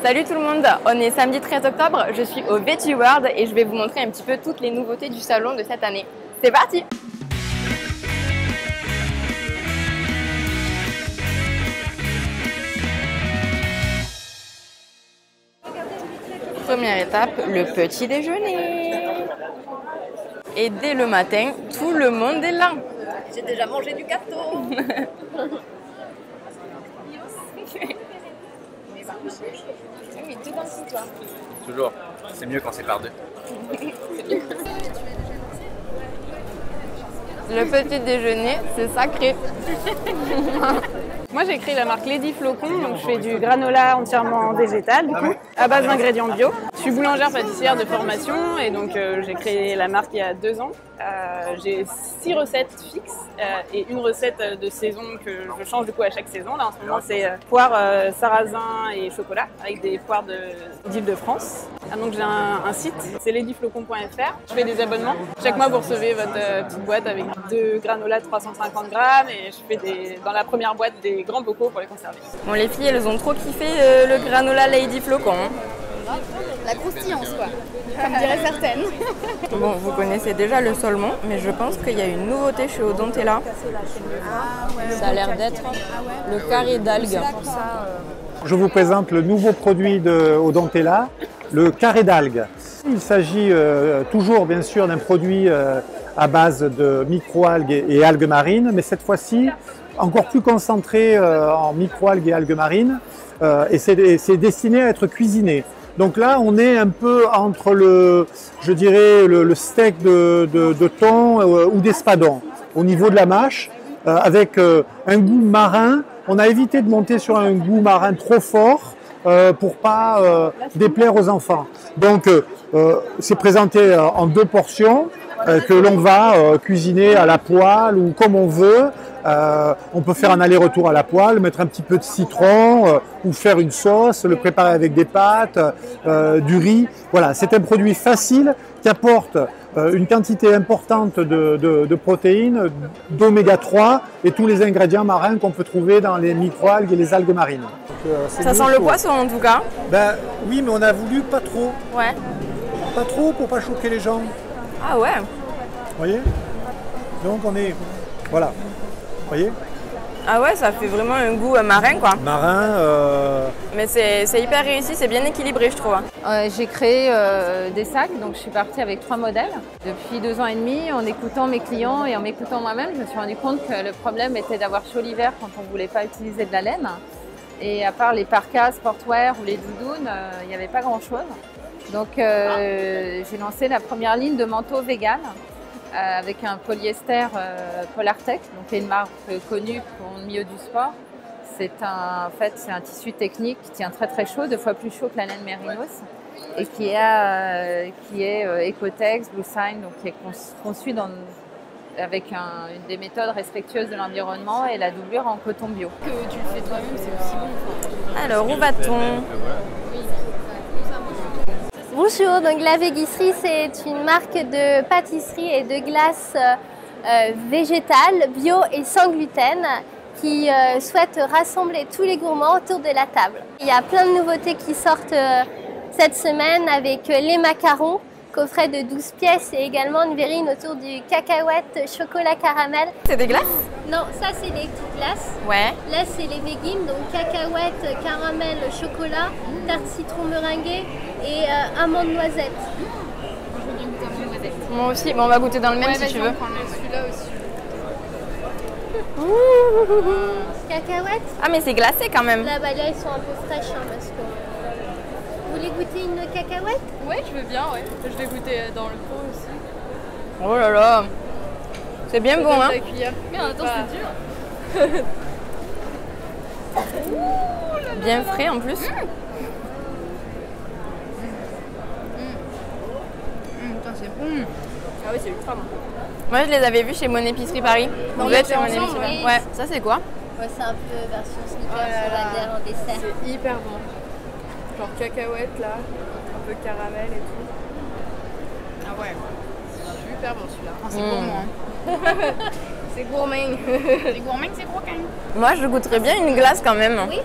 Salut tout le monde, on est samedi 13 octobre, je suis au Veggie World et je vais vous montrer un petit peu toutes les nouveautés du salon de cette année. C'est parti! Première étape, le petit déjeuner. Et dès le matin, tout le monde est là. J'ai déjà mangé du gâteau. Oui, tout dans le toi. Toujours. C'est mieux quand c'est par deux. Le petit déjeuner, c'est sacré. Moi j'ai créé la marque Lady Flocon, donc je fais du granola entièrement végétal du coup, à base d'ingrédients bio. Je suis boulangère pâtissière de formation et donc j'ai créé la marque il y a 2 ans. J'ai 6 recettes fixes et une recette de saison que je change du coup à chaque saison. Là en ce moment c'est poire, sarrasin et chocolat avec des poires d'Île-de-France. Donc j'ai un site, c'est ladyflocon.fr. Je fais des abonnements. Chaque mois vous recevez votre petite boîte avec 2 granolas de 350 grammes et je fais dans la première boîte des grands bocaux pour les conserver. Bon, les filles, elles ont trop kiffé le granola Lady Flocon. La croustillance quoi, comme diraient certaines. Bon, vous connaissez déjà le saumon, mais je pense qu'il y a une nouveauté chez Odontella. Ça a l'air d'être le carré d'algues. Je vous présente le nouveau produit de Odontella, le carré d'algues. Il s'agit toujours bien sûr d'un produit à base de microalgues et algues marines, mais cette fois-ci encore plus concentré en microalgues et algues marines, et c'est destiné à être cuisiné. Donc là, on est un peu entre le steak de thon ou d'espadon au niveau de la mâche, avec un goût marin. On a évité de monter sur un goût marin trop fort pour pas déplaire aux enfants. Donc c'est présenté en 2 portions que l'on va cuisiner à la poêle ou comme on veut. On peut faire un aller-retour à la poêle, mettre un petit peu de citron ou faire une sauce, le préparer avec des pâtes, du riz. Voilà, c'est un produit facile qui apporte une quantité importante de protéines, d'oméga 3 et tous les ingrédients marins qu'on peut trouver dans les microalgues et les algues marines. Donc, Ça sent le poisson en tout cas. Ben, oui, mais on a voulu pas trop. Ouais. Pas trop pour pas choquer les gens. Ah ouais. Vous voyez? Donc on est... Voilà. Vous voyez? Ah ouais, ça fait vraiment un goût marin quoi. Marin... Mais c'est hyper réussi, c'est bien équilibré je trouve. J'ai créé des sacs, donc je suis partie avec 3 modèles. Depuis 2 ans et demi, en écoutant mes clients et en m'écoutant moi-même, je me suis rendu compte que le problème était d'avoir chaud l'hiver quand on ne voulait pas utiliser de la laine. Et à part les parkas, sportwear ou les doudounes, il n'y avait pas grand-chose. Donc j'ai lancé la première ligne de manteaux vegan avec un polyester Polartec, donc qui est une marque connue pour le milieu du sport. C'est un tissu technique qui tient très très chaud, 2 fois plus chaud que la laine mérinos, et qui est Ecotex, Blue Sign, donc qui est conçu avec des méthodes respectueuses de l'environnement et la doublure en coton bio. Que tu le fais toi-même, c'est aussi bon. Alors où va-t-on? Bonjour, donc la Végisserie, c'est une marque de pâtisserie et de glace végétale, bio et sans gluten qui souhaite rassembler tous les gourmands autour de la table. Il y a plein de nouveautés qui sortent cette semaine avec les macarons, coffret de 12 pièces et également une verrine autour du cacahuète chocolat caramel. C'est des glaces? Non, ça c'est les petites glaces. Ouais. Là c'est les végines, donc cacahuète, caramel, chocolat, tarte citron meringuée et amande noisette. Moi aussi, bon, on va goûter dans le même si tu veux. Celui-là aussi. Cacahuète. Ah mais c'est glacé quand même. Là, là ils sont un peu fraîches parce que... Vous voulez goûter une cacahuète? Ouais, je veux bien, ouais. Je vais goûter dans le pot aussi. Oh là là. C'est bien bon hein. La cuillère. Mais attends, c'est dur. Bien frais en plus. Putain, c'est bon. Ah oui, c'est ultra bon. Moi je les avais vus chez Mon Épicerie Paris. On Vous êtes était chez Mon ensemble, Épicerie Paris. oui. Ouais, ça c'est quoi? Ouais, c'est un peu version sneakers, Oh là on va là. dire, en dessert. C'est hyper bon. Genre cacahuète là, un peu caramel et tout. Ah ouais, super bon celui-là. C'est bon moi. C'est gourmand. C'est gourmand, c'est croquant. Moi, je goûterais bien une glace quand même. Oui.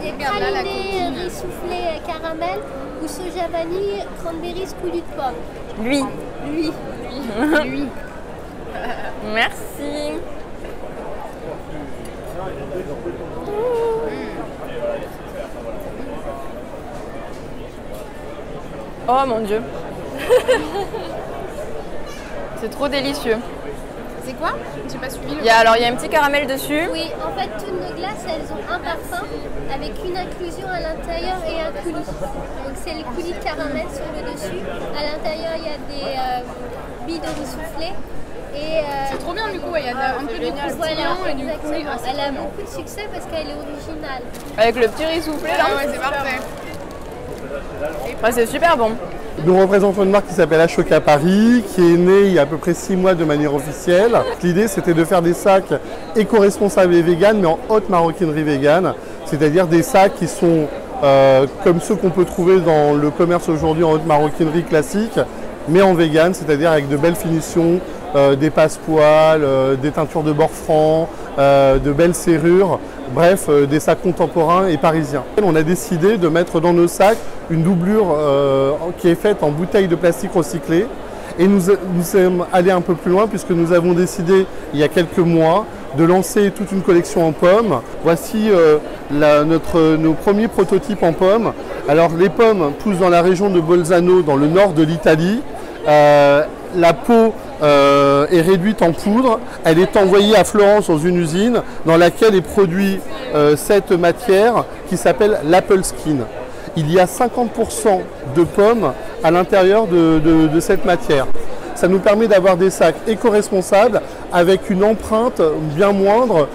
Et praliné, riz soufflé caramel ou soja vanille, cranberry, coulis de pomme. Lui. Lui. Lui. Merci. Oh mon Dieu. C'est trop délicieux. C'est quoi? J'ai pas suivi le. Il y a un petit caramel dessus. Oui, en fait, toutes nos glaces, elles ont un parfum avec une inclusion à l'intérieur et un coulis. Donc, c'est le coulis de caramel sur le dessus. À l'intérieur, il y a des billes de riz soufflé. C'est trop bien du coup, il y a un peu de croustillant et du coup. Elle a beaucoup de succès parce qu'elle est originale. Avec le petit riz soufflé là. Ah ouais, c'est parfait. Ouais, c'est super bon. Nous représentons une marque qui s'appelle Ashoka Paris, qui est née il y a à peu près 6 mois de manière officielle. L'idée, c'était de faire des sacs éco-responsables et véganes, mais en haute maroquinerie végane, c'est-à-dire des sacs qui sont comme ceux qu'on peut trouver dans le commerce aujourd'hui en haute maroquinerie classique, mais en vegan, c'est-à-dire avec de belles finitions, des passepoils, des teintures de bord franc, de belles serrures, bref, des sacs contemporains et parisiens. On a décidé de mettre dans nos sacs une doublure qui est faite en bouteilles de plastique recyclées. Et nous sommes allés un peu plus loin puisque nous avons décidé, il y a quelques mois, de lancer toute une collection en pommes. Voici nos premiers prototypes en pommes. Alors les pommes poussent dans la région de Bolzano, dans le nord de l'Italie. La peau est réduite en poudre. Elle est envoyée à Florence dans une usine dans laquelle est produit cette matière qui s'appelle l'apple skin. Il y a 50% de pommes à l'intérieur de cette matière. Ça nous permet d'avoir des sacs éco-responsables avec une empreinte bien moindre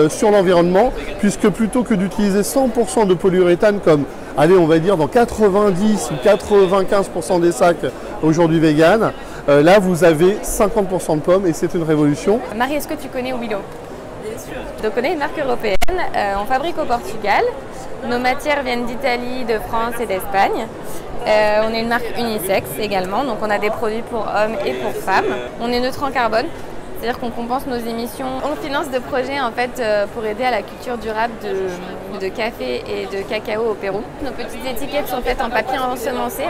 sur l'environnement, puisque plutôt que d'utiliser 100% de polyuréthane comme, allez, on va dire dans 90 ou 95% des sacs aujourd'hui véganes, là vous avez 50% de pommes et c'est une révolution. Marie, est-ce que tu connais Willow? Bien sûr. Donc on est une marque européenne, on fabrique au Portugal. Nos matières viennent d'Italie, de France et d'Espagne. On est une marque unisexe également, donc on a des produits pour hommes et pour femmes. On est neutre en carbone, c'est-à-dire qu'on compense nos émissions. On finance des projets en fait pour aider à la culture durable de café et de cacao au Pérou. Nos petites étiquettes sont faites en papier ensemencé.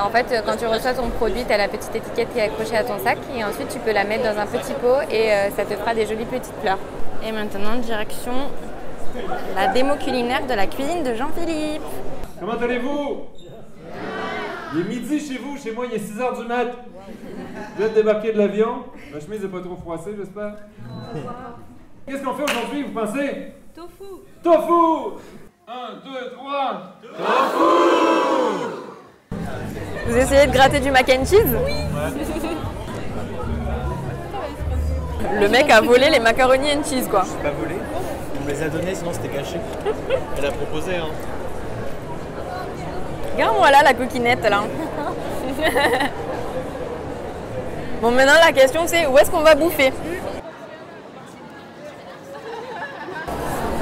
En fait, quand tu reçois ton produit, tu as la petite étiquette qui est accrochée à ton sac et ensuite tu peux la mettre dans un petit pot et ça te fera des jolies petites fleurs. Et maintenant, direction la démo culinaire de la cuisine de Jean-Philippe. Comment allez-vous? Il est midi chez vous, chez moi il est 6h du mat. Vous êtes débarqué de l'avion? Ma chemise n'est pas trop froissée, j'espère. Qu'est-ce qu'on fait aujourd'hui, vous pensez? Tofu. Tofu! 1, 2, 3. Tofu! Vous essayez de gratter du mac and cheese? Oui. Le mec a volé les macaronis and cheese, quoi. Pas volé. On me les a donnés, sinon c'était caché. Elle a proposé, hein. Regarde-moi là, la coquinette, là. Bon, maintenant, la question, c'est où est-ce qu'on va bouffer?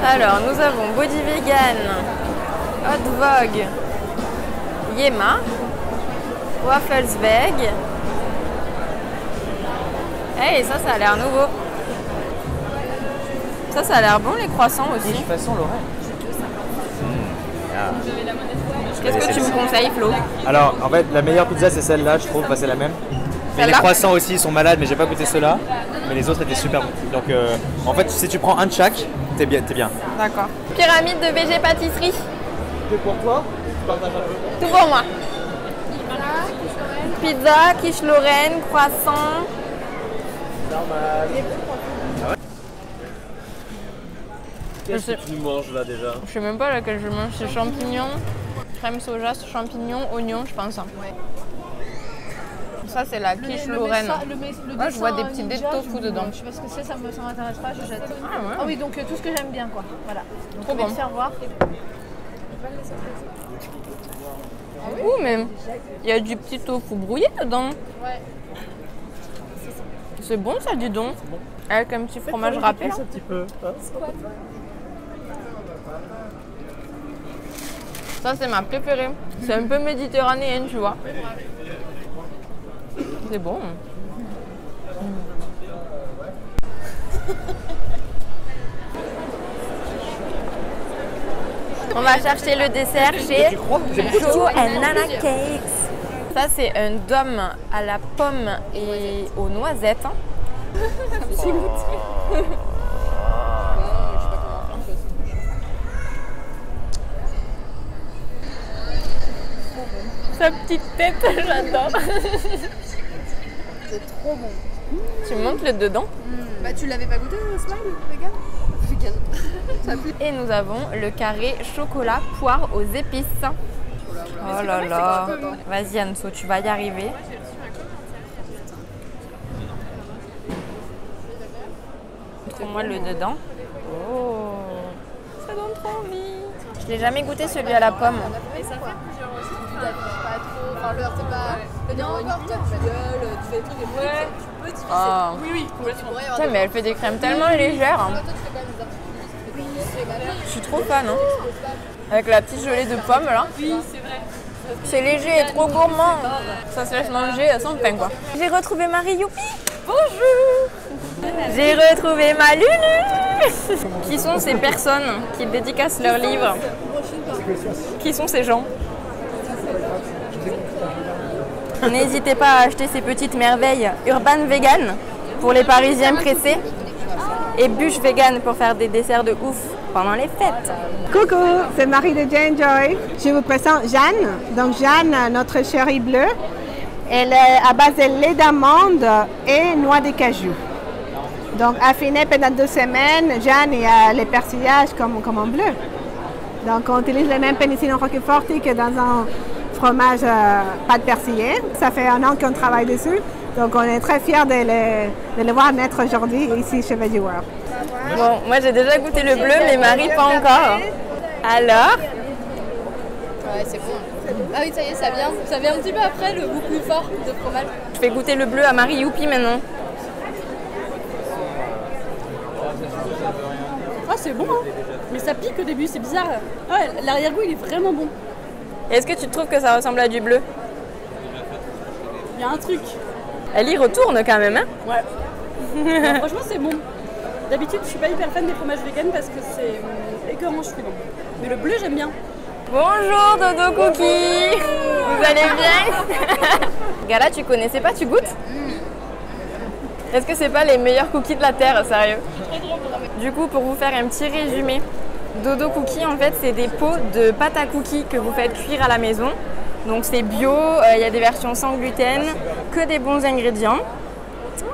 Alors, nous avons Body Vegan, Hot Vogue, Yema, Waffles Veg. Hey, ça a l'air nouveau. Ça a l'air bon, les croissants aussi. De toute façon, Laurent. Qu'est-ce que tu me conseilles, Flo? Alors, en fait, la meilleure pizza, c'est celle-là, je trouve, c'est la même. Mais les croissants aussi, ils sont malades, mais j'ai pas goûté ceux-là. Mais les autres étaient super bons. Donc, en fait, si tu prends un de chaque, t'es bien. D'accord. Pyramide de VG pâtisserie. C'est pour toi? Tu partages un peu? Tout pour moi. Pizza, quiche Lorraine, croissant. Normal. Qu'est-ce que tu manges là déjà? Je sais même pas laquelle je mange. C'est champignons, crème soja, champignons, oignons, je pense. Ouais. Ça, c'est la quiche Lorraine. Moi, je vois des petits dés de tofu dedans. Je sais pas ce que c'est, ça m'intéresse pas, je jette. Ah, ouais. Ah oui, donc tout ce que j'aime bien, quoi. Voilà. Donc, trop je vais bon. te faire voir. Ouh, mais il y a du petit tofu brouillé dedans. Ouais. C'est bon, ça, dis donc. Avec un petit fromage râpé. Un petit peu. Ça, c'est ma préférée. C'est un peu méditerranéenne, tu vois. C'est bon. On va chercher le dessert chez Chou and Nana Cakes. Ça, c'est un dôme à la pomme et aux noisettes. Sa petite tête, j'adore. C'est trop bon. Tu montes le dedans. Bah tu l'avais pas goûté le smile vegan? Vegan. Ça a plu. Et nous avons le carré chocolat poire aux épices. Oh là là. Vas-y Anso, tu vas y arriver. Montre-moi le dedans. Oh, ça donne trop envie. Je l'ai jamais goûté celui à la pomme. Et ça fait plusieurs aussi. Tu t'attends pas trop. Enfin, l'heure, c'est pas. Non, encore, tu gueules, tu fais des trucs et tout. Ouais. Tu peux difficile. Oh. Oui, complètement. Putain, mais elle fait des crèmes tellement légères. Hein. Je suis trop fan. Hein. Avec la petite gelée de pomme là. Oui, c'est vrai. C'est léger et trop gourmand. Ça se laisse manger sans pain quoi. J'ai retrouvé Marie Youpi. Bonjour. J'ai retrouvé ma Lulu. Qui sont ces personnes qui dédicacent leurs livres? Qui sont ces gens? N'hésitez pas à acheter ces petites merveilles Urban Vegan pour les Parisiens pressés et Bûche Vegan pour faire des desserts de ouf pendant les fêtes. Coucou, c'est Marie de J&Joy. Je vous présente Jeanne. Donc Jeanne, notre chérie bleue, elle est à base de lait d'amande et noix de cajou. Donc affinée pendant 2 semaines, Jeanne il y a les persillages comme en bleu. Donc on utilise les mêmes pénicillines roqueforti que dans un fromage pâte persillée. Ça fait 1 an qu'on travaille dessus. Donc on est très fiers de les voir naître aujourd'hui ici chez Veggie World. Bon, moi j'ai déjà goûté le bleu, mais Marie pas encore. Alors? Ouais, c'est bon. Ah oui, ça y est, ça vient un petit peu après le goût plus fort de fromage. Je fais goûter le bleu à Marie Youpi maintenant. Ah, c'est bon, hein. Mais ça pique au début, c'est bizarre. Ah, l'arrière-goût, il est vraiment bon. Est-ce que tu trouves que ça ressemble à du bleu? Il y a un truc. Elle y retourne quand même, hein? Ouais. Non, franchement, c'est bon. D'habitude, je suis pas hyper fan des fromages vegan parce que c'est écœurant, je trouve. Mais le bleu, j'aime bien. Bonjour Dodo Cookie. Vous allez bien? Gala, tu connaissais pas, tu goûtes? Est-ce que c'est pas les meilleurs cookies de la terre, sérieux? Du coup, pour vous faire un petit résumé, Dodo Cookie, en fait, c'est des pots de pâte à cookies que vous faites cuire à la maison. Donc c'est bio, il y a des versions sans gluten, que des bons ingrédients.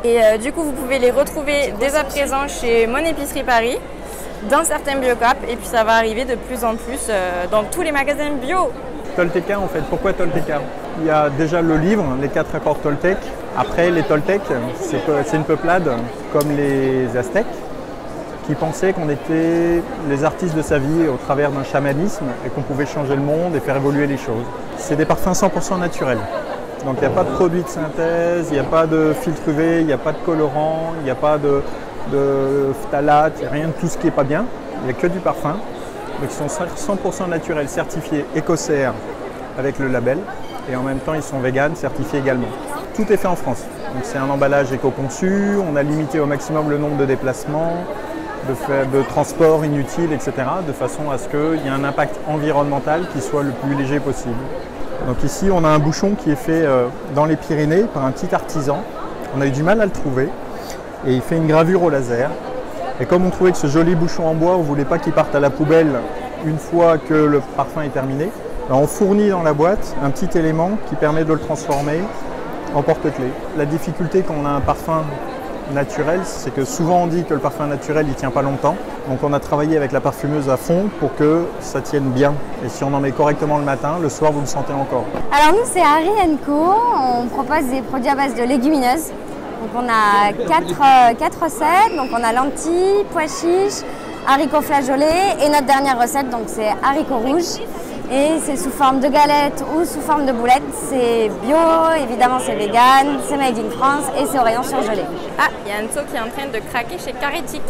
Et du coup, vous pouvez les retrouver dès à présent chez Mon Épicerie Paris, dans certains Biocop, et puis ça va arriver de plus en plus dans tous les magasins bio. Tolteca, en fait, pourquoi Tolteca? Il y a déjà le livre, les 4 accords Toltec. Après, les Toltecs, c'est une peuplade comme les Aztèques qui pensaient qu'on était les artistes de sa vie au travers d'un chamanisme et qu'on pouvait changer le monde et faire évoluer les choses. C'est des parfums 100% naturels. Donc il n'y a pas de produits de synthèse, il n'y a pas de filtre UV, il n'y a pas de colorant, il n'y a pas de phtalate, il n'y a rien de tout ce qui n'est pas bien. Il n'y a que du parfum. Donc ils sont 100% naturels, certifiés écossaires avec le label. Et en même temps, ils sont véganes, certifiés également. Tout est fait en France. Donc c'est un emballage éco-conçu, on a limité au maximum le nombre de déplacements, de transports inutiles, etc. de façon à ce qu'il y ait un impact environnemental qui soit le plus léger possible. Donc ici, on a un bouchon qui est fait dans les Pyrénées par un petit artisan. On a eu du mal à le trouver et il fait une gravure au laser. Et comme on trouvait que ce joli bouchon en bois, on ne voulait pas qu'il parte à la poubelle une fois que le parfum est terminé, on fournit dans la boîte un petit élément qui permet de le transformer en porte-clés. La difficulté quand on a un parfum naturel, c'est que souvent on dit que le parfum naturel il tient pas longtemps. Donc on a travaillé avec la parfumeuse à fond pour que ça tienne bien. Et si on en met correctement le matin, le soir vous le sentez encore. Alors nous c'est Harry & Co, on propose des produits à base de légumineuses. Donc on a 4 recettes, donc on a lentilles, pois chiches, haricots flageolets et notre dernière recette donc c'est haricots rouges. Et c'est sous forme de galettes ou sous forme de boulettes. C'est bio, évidemment c'est vegan, c'est made in France et c'est au rayon surgelé. Ah, il y a Anso qui est en train de craquer chez Carétique.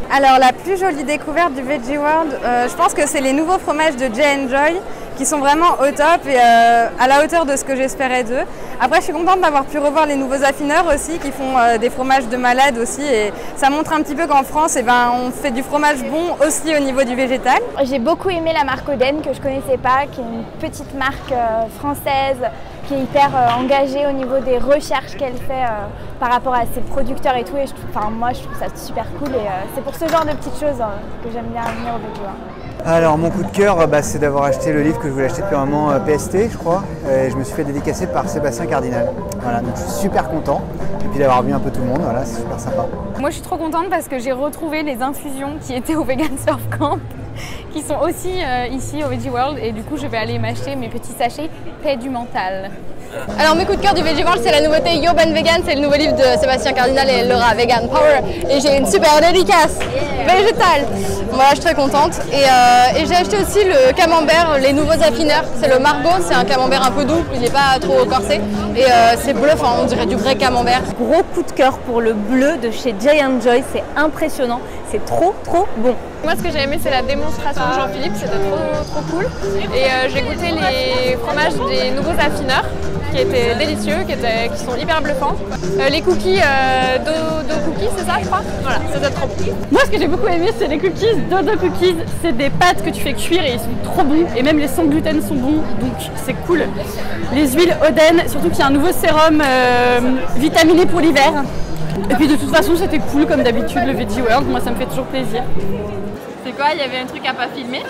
Alors la plus jolie découverte du Veggie World, je pense que c'est les nouveaux fromages de J&Joy qui sont vraiment au top et à la hauteur de ce que j'espérais d'eux. Après, je suis contente d'avoir pu revoir les nouveaux affineurs aussi qui font des fromages de malade aussi et ça montre un petit peu qu'en France, on fait du fromage bon aussi au niveau du végétal. J'ai beaucoup aimé la marque Oden que je connaissais pas, qui est une petite marque française qui est hyper engagée au niveau des recherches qu'elle fait par rapport à ses producteurs et tout. Et moi, je trouve ça super cool et c'est pour ce genre de petites choses que j'aime bien venir au Veggie World. Alors mon coup de cœur, c'est d'avoir acheté le livre que je voulais acheter depuis un moment, PST je crois, et je me suis fait dédicacer par Sébastien Cardinal. Voilà, donc je suis super content, et puis d'avoir vu un peu tout le monde, voilà, c'est super sympa. Moi je suis trop contente parce que j'ai retrouvé les infusions qui étaient au Vegan Surf Camp, qui sont aussi ici au Veggie World, et du coup je vais aller m'acheter mes petits sachets Paix du mental. Alors mes coups de cœur du Veggie World, c'est la nouveauté Urban Vegan, c'est le nouveau livre de Sébastien Cardinal et Laura Vegan Power, et j'ai une super dédicace végétale. Voilà, je suis très contente. Et j'ai acheté aussi le camembert, les nouveaux affineurs. C'est le Margot, c'est un camembert un peu doux, il n'est pas trop corsé. Et c'est bluffant, on dirait du vrai camembert. Gros coup de cœur pour le bleu de chez Giant Joy, c'est impressionnant, c'est trop bon. Moi ce que j'ai aimé c'est la démonstration de Jean-Philippe, c'était trop cool. Et j'ai goûté les fromages des nouveaux affineurs qui étaient délicieux, qui sont hyper bluffants. Les cookies, Dodo Cookies, c'est ça je crois? Voilà, c'était trop bon. Moi ce que j'ai beaucoup aimé c'est les cookies, Dodo Cookies, c'est des pâtes que tu fais cuire et ils sont trop bons. Et même les sans gluten sont bons, donc c'est cool. Les huiles Oden, surtout qu'il y a un nouveau sérum vitaminé pour l'hiver. Et puis de toute façon c'était cool comme d'habitude le Veggie World, moi ça me fait toujours plaisir. C'est quoi? Il y avait un truc à pas filmer?